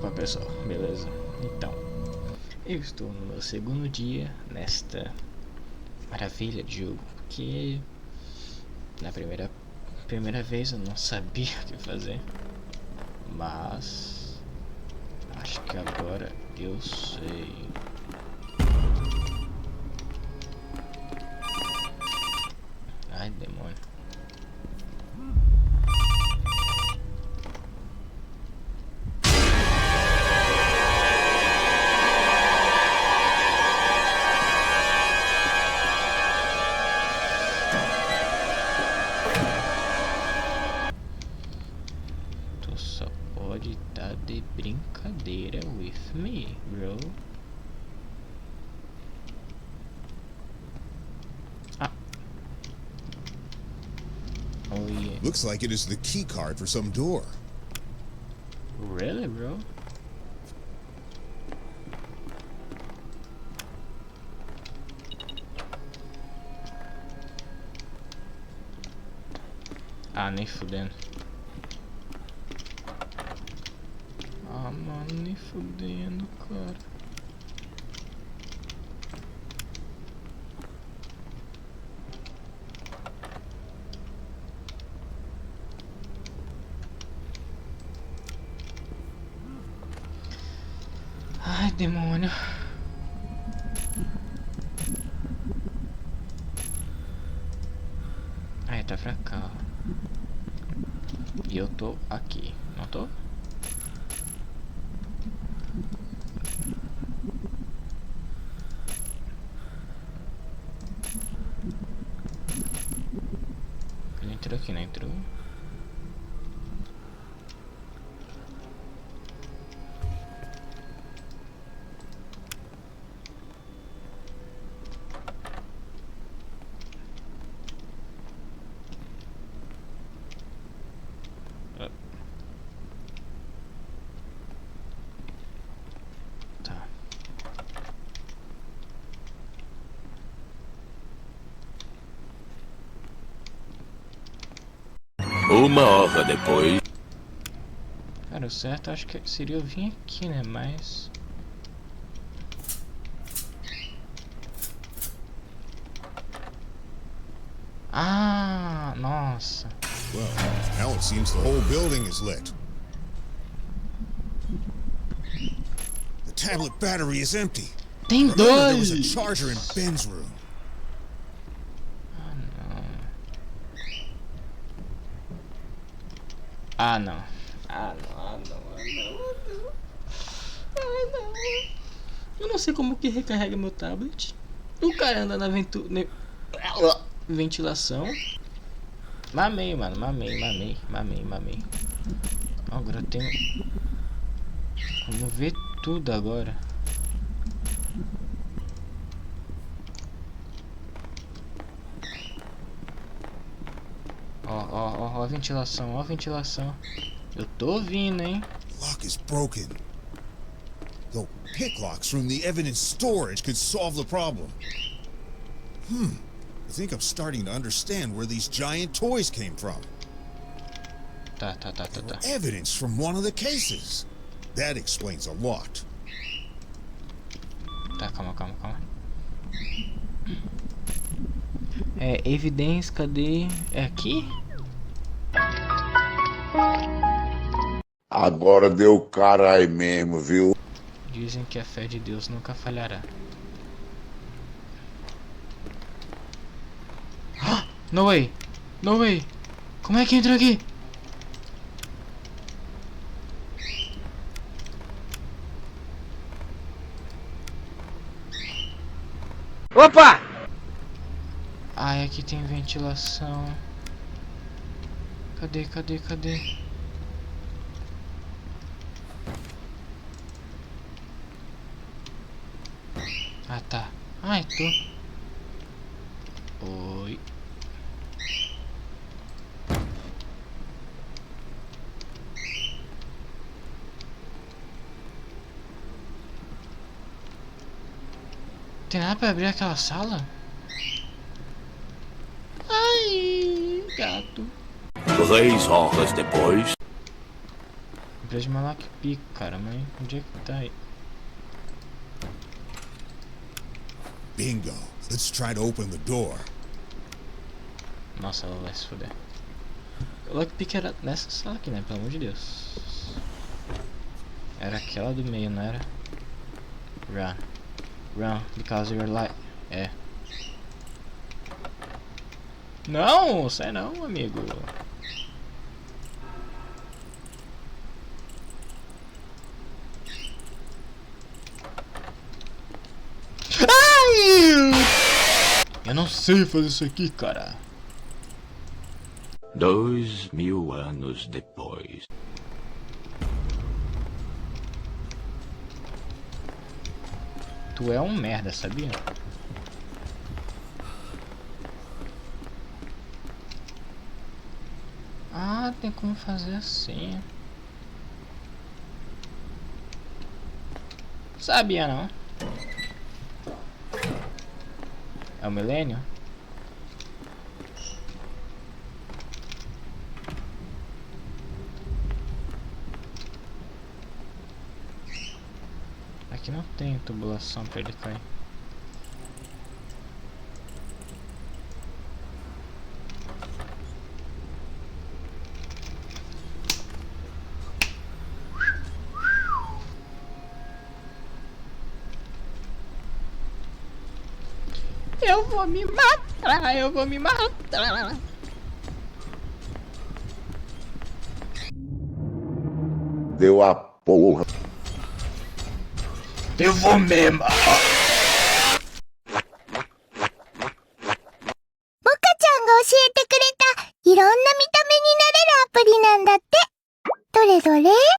Opa pessoal, beleza? Então, eu estou no meu segundo dia nesta maravilha de jogo, porque na primeira vez eu não sabia o que fazer, mas acho que agora eu sei. Ai, demônio. Tu só pode estar de brincadeira with me, bro. Oh yeah. Looks like it is the key card for some door. Really, bro? Ah, nem fudendo. Ah, mano, nem fudendo, cara. Ai, demônio. Ai, tá pra cá. E eu tô aqui, não tô? Ele entrou aqui, não entrou? Tá. Uma hora depois. Cara, o certo acho que seria eu vir aqui, né? Mas... Ah, nossa. Well, now it seems the whole building is lit. The tablet battery is empty. Tem Remember, there was a dois! charger in Ben's room. Ah, não. Ah, não, ah, não, ah, não. Ah, não. Eu não sei como que recarrega meu tablet. O cara anda na ventilação. Mamei, mano. Mamei. Agora eu tenho... Vamos ver tudo agora. Ó a ventilação, ó a ventilação. Eu tô ouvindo, hein? Lock is broken. Though pick locks from the evidence storage could solve the problem. I think I'm starting to understand where these giant toys came from. Tá. Evidence from one of the cases. That explains a lot. Tá, calma. É, evidência, cadê? É aqui? Agora deu caralho mesmo, viu? Dizem que a fé de Deus nunca falhará. Ah, no way! Como é que entra aqui? Opa! Ai, aqui tem ventilação. Cadê? Ah, tá. Ai, tô. Oi. Tem nada pra abrir aquela sala? Ai, gato. 3 horas depois. preciso de uma lockpick, cara, mas onde é que tá aí? Bingo. Let's try to open the door. Nossa, ela vai se foder. O lockpick era nessa sala aqui, né? Pelo amor de Deus. Era aquela do meio, não era? Run. Run, because you're like... É. Não, sai não, amigo. Ai! Eu não sei fazer isso aqui, cara. 2000 anos depois. Tu é um merda, sabia? Ah, tem como fazer assim. Sabia não. É o milênio? Aqui não tem tubulação pra ele cair. Eu vou me matar, eu vou me matar. Deu a porra. Eu vou me matar.